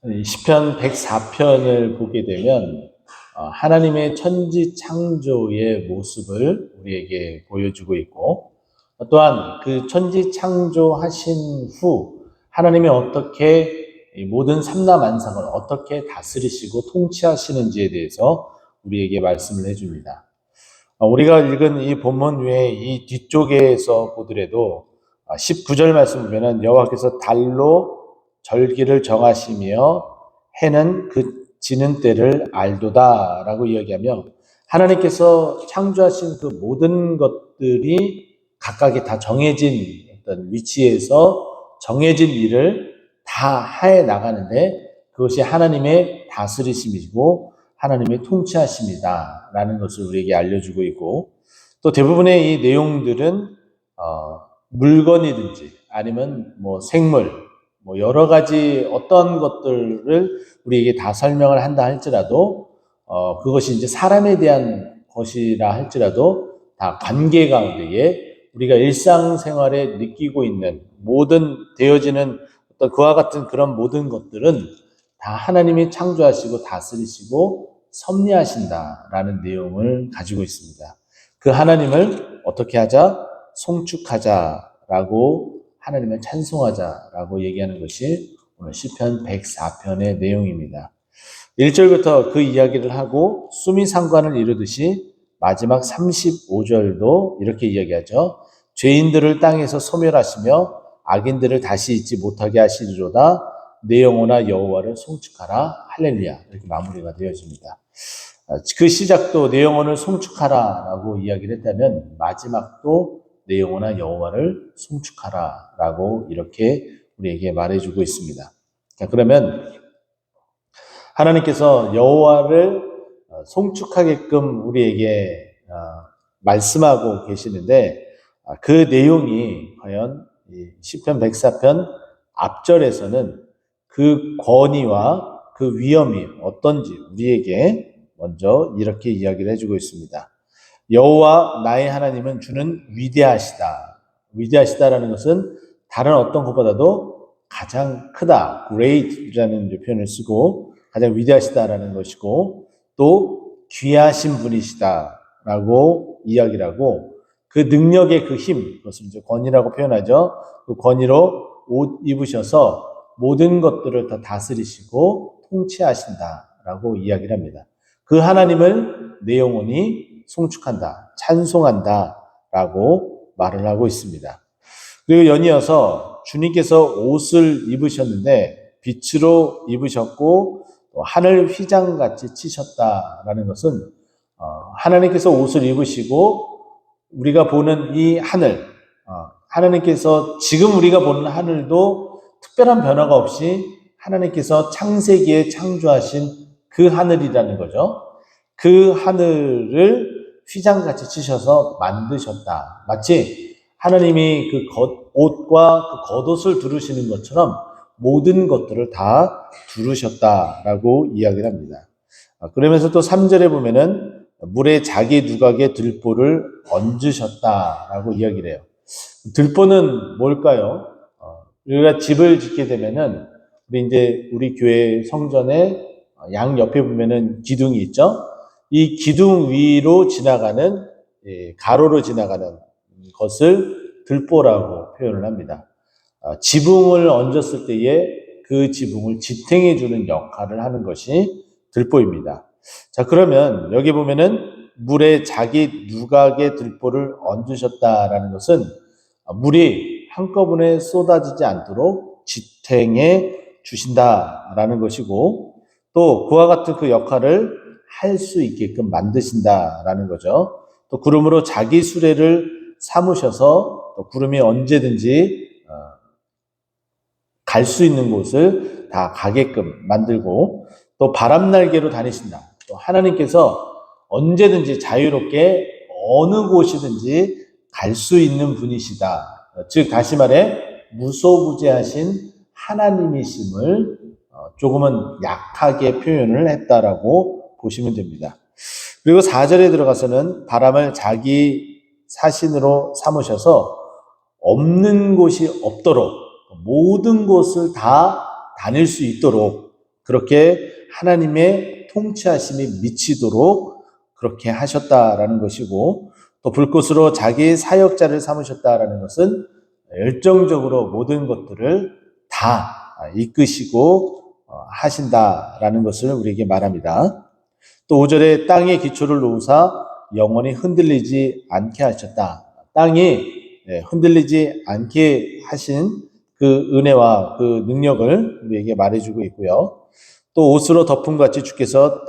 시편 104편을 보게 되면 하나님의 천지 창조의 모습을 우리에게 보여주고 있고, 또한 그 천지 창조하신 후 하나님이 어떻게 이 모든 삼라만상을 어떻게 다스리시고 통치하시는지에 대해서 우리에게 말씀을 해줍니다. 우리가 읽은 이 본문 외에 이 뒤쪽에서 보더라도 19절 말씀 보면은 여호와께서 달로 절기를 정하시며 해는 그 지는 때를 알도다라고 이야기하며, 하나님께서 창조하신 그 모든 것들이 각각이 다 정해진 어떤 위치에서 정해진 일을 다 해 나가는데, 그것이 하나님의 다스리심이고 하나님의 통치하심이다라는 것을 우리에게 알려주고 있고, 또 대부분의 이 내용들은 물건이든지 아니면 뭐 생물, 뭐 여러 가지 어떤 것들을 우리에게 다 설명을 한다 할지라도 그것이 이제 사람에 대한 것이라 할지라도 다 관계 가운데에 우리가 일상생활에 느끼고 있는 모든 되어지는 어떤 그와 같은 그런 모든 것들은 다 하나님이 창조하시고 다스리시고 섭리하신다라는 내용을 가지고 있습니다. 그 하나님을 어떻게 하자? 송축하자라고, 하나님을 찬송하자라고 얘기하는 것이 오늘 시편 104편의 내용입니다. 1절부터 그 이야기를 하고 수미상관을 이루듯이 마지막 35절도 이렇게 이야기하죠. 죄인들을 땅에서 소멸하시며 악인들을 다시 잊지 못하게 하시리로다. 내 영혼아 여호와를 송축하라. 할렐루야. 이렇게 마무리가 되어집니다. 그 시작도 내 영혼을 송축하라 라고 이야기를 했다면, 마지막도 내 영혼아 여호와를 송축하라 라고 이렇게 우리에게 말해주고 있습니다. 자, 그러면 하나님께서 여호와를 송축하게끔 우리에게 말씀하고 계시는데, 그 내용이 과연 시편 104편 앞절에서는 그 권위와 그 위엄이 어떤지 우리에게 먼저 이렇게 이야기를 해주고 있습니다. 여호와 나의 하나님은 주는 위대하시다. 위대하시다라는 것은 다른 어떤 것보다도 가장 크다, great라는 표현을 쓰고 가장 위대하시다라는 것이고, 또 귀하신 분이시다라고 이야기를 하고, 그 능력의 그 힘, 그것을 이제 권위라고 표현하죠. 그 권위로 옷 입으셔서 모든 것들을 다 다스리시고 통치하신다라고 이야기를 합니다. 그 하나님을 내 영혼이 송축한다, 찬송한다라고 말을 하고 있습니다. 그리고 연이어서 주님께서 옷을 입으셨는데 빛으로 입으셨고 또 하늘 휘장같이 치셨다라는 것은 하나님께서 옷을 입으시고 우리가 보는 이 하늘, 하나님께서 지금 우리가 보는 하늘도 특별한 변화가 없이 하나님께서 창세기에 창조하신 그 하늘이라는 거죠. 그 하늘을 휘장같이 치셔서 만드셨다. 마치 하나님이 그 옷과 그 겉옷을 두르시는 것처럼 모든 것들을 다 두르셨다라고 이야기를 합니다. 그러면서 또 3절에 보면은 물에 자기 누각의 들보를 얹으셨다라고 이야기를 해요. 들보는 뭘까요? 우리가 집을 짓게 되면은 우리 교회 성전에 양 옆에 보면은 기둥이 있죠. 이 기둥 위로 지나가는 가로로 지나가는 것을 들보라고 표현을 합니다. 지붕을 얹었을 때에 그 지붕을 지탱해 주는 역할을 하는 것이 들보입니다. 자, 그러면 여기 보면은 물에 자기 누각의 들보를 얹으셨다라는 것은 물이 한꺼번에 쏟아지지 않도록 지탱해 주신다라는 것이고, 또 그와 같은 그 역할을 할 수 있게끔 만드신다라는 거죠. 또 구름으로 자기 수레를 삼으셔서 또 구름이 언제든지 갈 수 있는 곳을 다 가게끔 만들고, 또 바람 날개로 다니신다. 또 하나님께서 언제든지 자유롭게 어느 곳이든지 갈 수 있는 분이시다. 즉 다시 말해 무소부재하신 하나님이심을 조금은 약하게 표현을 했다라고 보시면 됩니다. 그리고 4절에 들어가서는 바람을 자기 사신으로 삼으셔서 없는 곳이 없도록 모든 곳을 다 다닐 수 있도록 그렇게 하나님의 통치하심이 미치도록 그렇게 하셨다라는 것이고, 또 불꽃으로 자기의 사역자를 삼으셨다라는 것은 열정적으로 모든 것들을 다 이끄시고 하신다라는 것을 우리에게 말합니다. 또 5절에 땅의 기초를 놓으사 영원히 흔들리지 않게 하셨다. 땅이 흔들리지 않게 하신 그 은혜와 그 능력을 우리에게 말해주고 있고요. 또 옷으로 덮음같이 주께서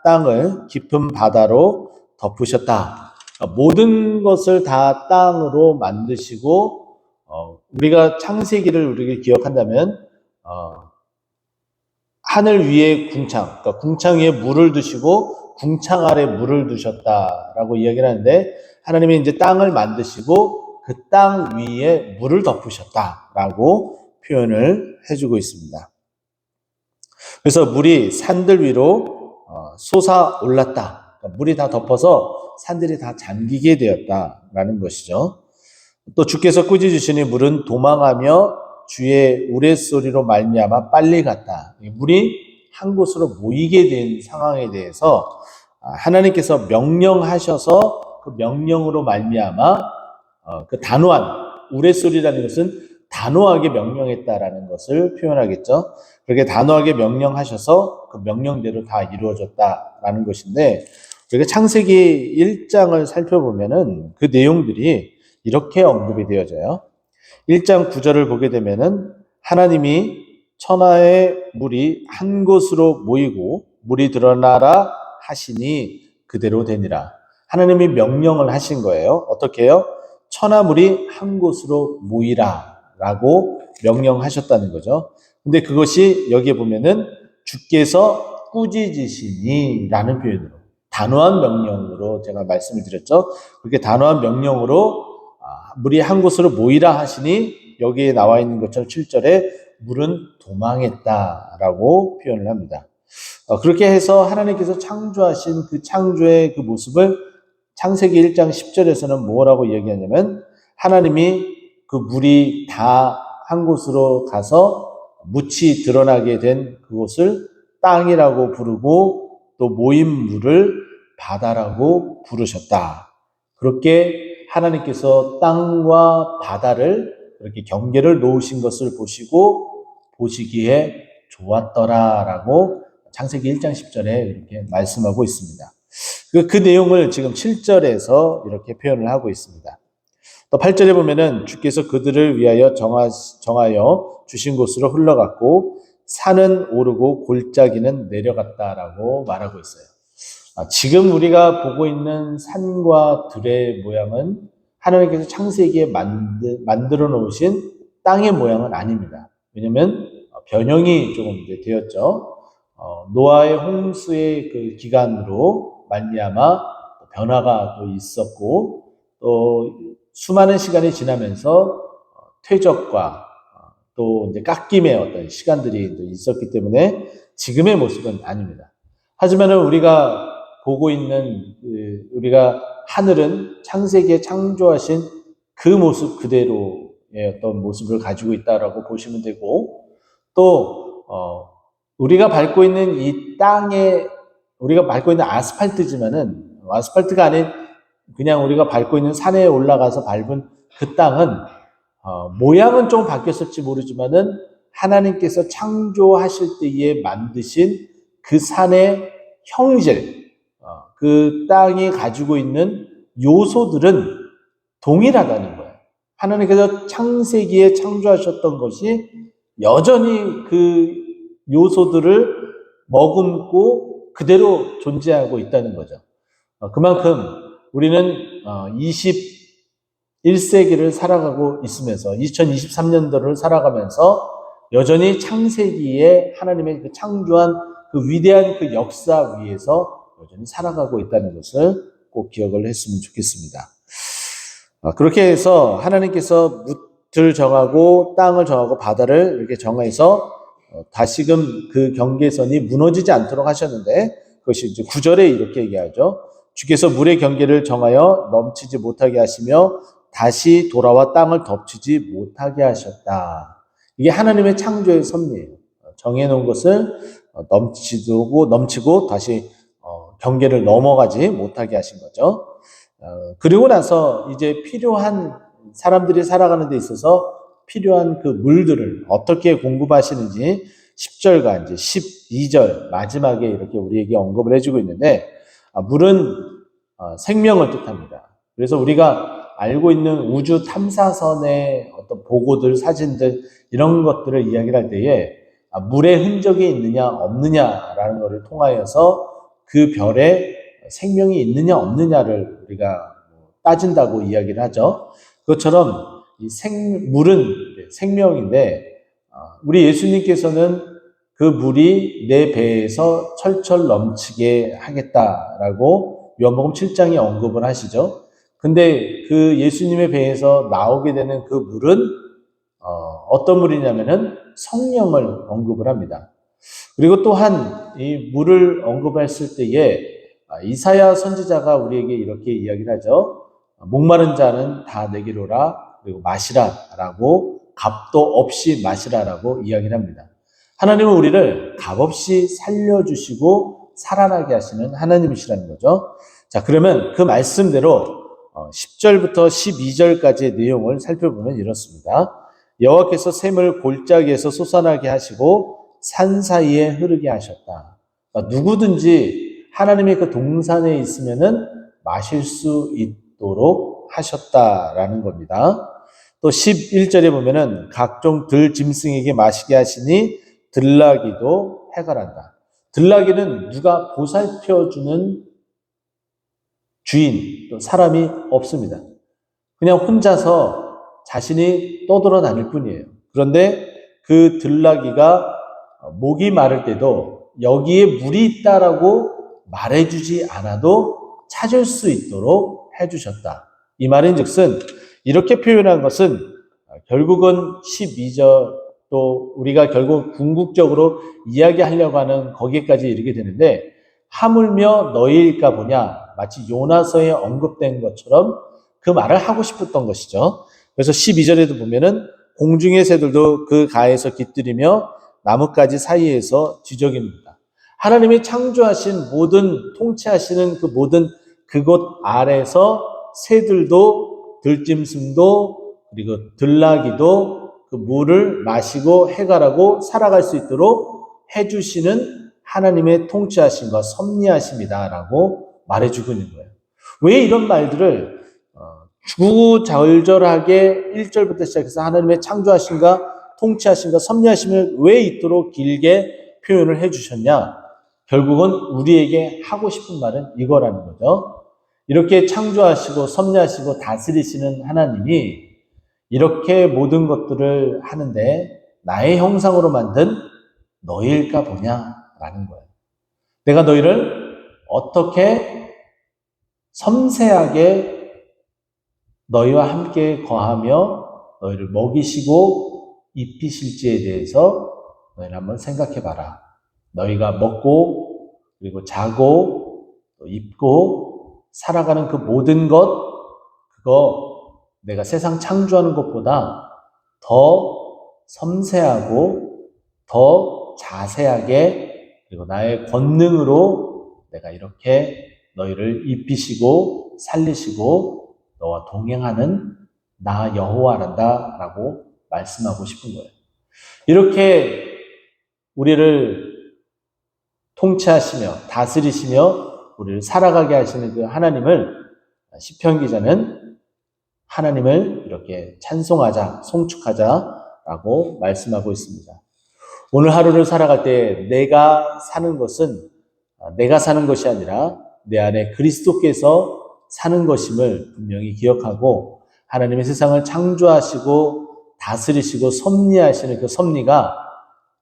땅을 깊은 바다로 덮으셨다. 모든 것을 다 땅으로 만드시고, 우리가 창세기를 우리가 기억한다면 하늘 위에 궁창, 그러니까 궁창 위에 물을 두시고 궁창 아래 물을 두셨다라고 이야기를 하는데, 하나님이 이제 땅을 만드시고 그 땅 위에 물을 덮으셨다라고 표현을 해주고 있습니다. 그래서 물이 산들 위로 솟아 올랐다. 그러니까 물이 다 덮어서 산들이 다 잠기게 되었다라는 것이죠. 또 주께서 꾸짖으시니 물은 도망하며 주의 우레소리로 말미암아 빨리 갔다. 물이 한 곳으로 모이게 된 상황에 대해서 하나님께서 명령하셔서 그 명령으로 말미암아 그 단호한 우레소리라는 것은 단호하게 명령했다라는 것을 표현하겠죠. 그렇게 단호하게 명령하셔서 그 명령대로 다 이루어졌다라는 것인데, 우리가 창세기 1장을 살펴보면은 그 내용들이 이렇게 언급이 되어져요. 1장 9절을 보게 되면은 하나님이 천하의 물이 한 곳으로 모이고 물이 드러나라 하시니 그대로 되니라. 하나님이 명령을 하신 거예요. 어떻게 해요? 천하물이 한 곳으로 모이라 라고 명령하셨다는 거죠. 근데 그것이 여기에 보면은 주께서 꾸짖으시니 라는 표현으로, 단호한 명령으로 제가 말씀을 드렸죠. 그렇게 단호한 명령으로 물이 한 곳으로 모이라 하시니, 여기에 나와 있는 것처럼 7절에 물은 도망했다라고 표현을 합니다. 그렇게 해서 하나님께서 창조하신 그 창조의 그 모습을 창세기 1장 10절에서는 뭐라고 이야기하냐면, 하나님이 그 물이 다 한 곳으로 가서 묻이 드러나게 된 그곳을 땅이라고 부르고, 또 모인 물을 바다라고 부르셨다. 그렇게 하나님께서 땅과 바다를 그렇게 경계를 놓으신 것을 보시고 보시기에 좋았더라라고 창세기 1장 10절에 이렇게 말씀하고 있습니다. 그 내용을 지금 7절에서 이렇게 표현을 하고 있습니다. 또 8절에 보면은 주께서 그들을 위하여 정하여 주신 곳으로 흘러갔고 산은 오르고 골짜기는 내려갔다라고 말하고 있어요. 지금 우리가 보고 있는 산과 들의 모양은 하나님께서 창세기에 만들어 놓으신 땅의 모양은 아닙니다. 왜냐하면 변형이 조금 이제 되었죠. 노아의 홍수의 그 기간으로 말미암아 변화가 또 있었고, 또 수많은 시간이 지나면서 퇴적과 또 이제 깎임의 어떤 시간들이 있었기 때문에 지금의 모습은 아닙니다. 하지만 우리가 보고 있는 우리가 하늘은 창세기에 창조하신 그 모습 그대로의 어떤 모습을 가지고 있다라고 보시면 되고, 또 우리가 밟고 있는 이 땅에, 우리가 밟고 있는 아스팔트지만은 아스팔트가 아닌 그냥 우리가 밟고 있는 산에 올라가서 밟은 그 땅은 모양은 좀 바뀌었을지 모르지만은 하나님께서 창조하실 때에 만드신 그 산의 형질, 그 땅이 가지고 있는 요소들은 동일하다는 거예요. 하나님께서 창세기에 창조하셨던 것이 여전히 그 요소들을 머금고 그대로 존재하고 있다는 거죠. 그만큼 우리는 21세기를 살아가고 있으면서 2023년도를 살아가면서 여전히 창세기에 하나님의 그 창조한 그 위대한 그 역사 위에서 여전히 살아가고 있다는 것을 꼭 기억을 했으면 좋겠습니다. 그렇게 해서 하나님께서 묻을 정하고 땅을 정하고 바다를 이렇게 정해서 다시금 그 경계선이 무너지지 않도록 하셨는데, 그것이 이제 9절에 이렇게 얘기하죠. 주께서 물의 경계를 정하여 넘치지 못하게 하시며 다시 돌아와 땅을 덮치지 못하게 하셨다. 이게 하나님의 창조의 섭리예요. 정해놓은 것을 넘치고 다시 경계를 넘어가지 못하게 하신 거죠. 그리고 나서 이제 필요한 사람들이 살아가는 데 있어서 필요한 그 물들을 어떻게 공급하시는지 10절과 이제 12절 마지막에 이렇게 우리에게 언급을 해주고 있는데, 물은 생명을 뜻합니다. 그래서 우리가 알고 있는 우주 탐사선의 어떤 보고들, 사진들 이런 것들을 이야기를 할 때에 물의 흔적이 있느냐 없느냐라는 것을 통하여서 그 별에 생명이 있느냐 없느냐를 우리가 따진다고 이야기를 하죠. 그것처럼 이 물은 생명인데, 우리 예수님께서는 그 물이 내 배에서 철철 넘치게 하겠다라고 요한복음 7장에 언급을 하시죠. 근데 그 예수님의 배에서 나오게 되는 그 물은 어떤 물이냐면은 성령을 언급을 합니다. 그리고 또한 이 물을 언급했을 때에 이사야 선지자가 우리에게 이렇게 이야기를 하죠. 목마른 자는 다 내게로라, 그리고 마시라라고, 값도 없이 마시라라고 이야기를 합니다. 하나님은 우리를 값없이 살려주시고 살아나게 하시는 하나님이시라는 거죠. 자, 그러면 그 말씀대로 10절부터 12절까지의 내용을 살펴보면 이렇습니다. 여호와께서 샘을 골짜기에서 솟아나게 하시고 산 사이에 흐르게 하셨다. 그러니까 누구든지 하나님의 그 동산에 있으면은 마실 수 있도록 하셨다라는 겁니다. 또 11절에 보면은 각종 들짐승에게 마시게 하시니 들나귀도 해갈한다. 들나귀는 누가 보살펴주는 주인, 또 사람이 없습니다. 그냥 혼자서 자신이 떠돌아다닐 뿐이에요. 그런데 그 들나귀가 목이 마를 때도 여기에 물이 있다라고 말해주지 않아도 찾을 수 있도록 해주셨다. 이 말인 즉슨 이렇게 표현한 것은 결국은 12절, 또 우리가 결국 궁극적으로 이야기하려고 하는 거기까지 이르게 되는데, 하물며 너희일까 보냐, 마치 요나서에 언급된 것처럼 그 말을 하고 싶었던 것이죠. 그래서 12절에도 보면은 공중의 새들도 그 가에서 깃들이며 나뭇가지 사이에서 뒤적입니다. 하나님이 창조하신 통치하시는 그 모든 그곳 아래서 새들도, 들짐승도, 그리고 들나귀도 그 물을 마시고 해갈하고 살아갈 수 있도록 해주시는 하나님의 통치하심과 섭리하심이다라고 말해주고 있는 거예요. 왜 이런 말들을 구구절절하게 1절부터 시작해서 하나님의 창조하심과 통치하심과 섭리하심을 왜 이토록 길게 표현을 해주셨냐? 결국은 우리에게 하고 싶은 말은 이거라는 거죠. 이렇게 창조하시고 섭리하시고 다스리시는 하나님이 이렇게 모든 것들을 하는데 나의 형상으로 만든 너희일까 보냐라는 거예요. 내가 너희를 어떻게 섬세하게 너희와 함께 거하며 너희를 먹이시고 입히실지에 대해서 너희를 한번 생각해 봐라. 너희가 먹고 그리고 자고 또 입고 살아가는 그 모든 것, 그거 내가 세상 창조하는 것보다 더 섬세하고 더 자세하게, 그리고 나의 권능으로 내가 이렇게 너희를 입히시고 살리시고 너와 동행하는 나 여호와란다 라고 말씀하고 싶은 거예요. 이렇게 우리를 통치하시며 다스리시며 우리를 살아가게 하시는 그 하나님을 시편 기자는 하나님을 이렇게 찬송하자, 송축하자라고 말씀하고 있습니다. 오늘 하루를 살아갈 때 내가 사는 것은 내가 사는 것이 아니라 내 안에 그리스도께서 사는 것임을 분명히 기억하고, 하나님의 세상을 창조하시고 다스리시고 섭리하시는 그 섭리가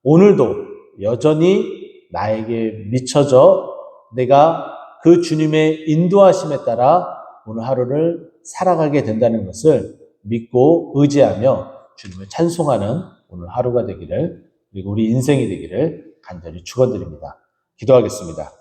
오늘도 여전히 나에게 미쳐져 내가 그 주님의 인도하심에 따라 오늘 하루를 살아가게 된다는 것을 믿고 의지하며 주님을 찬송하는 오늘 하루가 되기를, 그리고 우리 인생이 되기를 간절히 축원드립니다. 기도하겠습니다.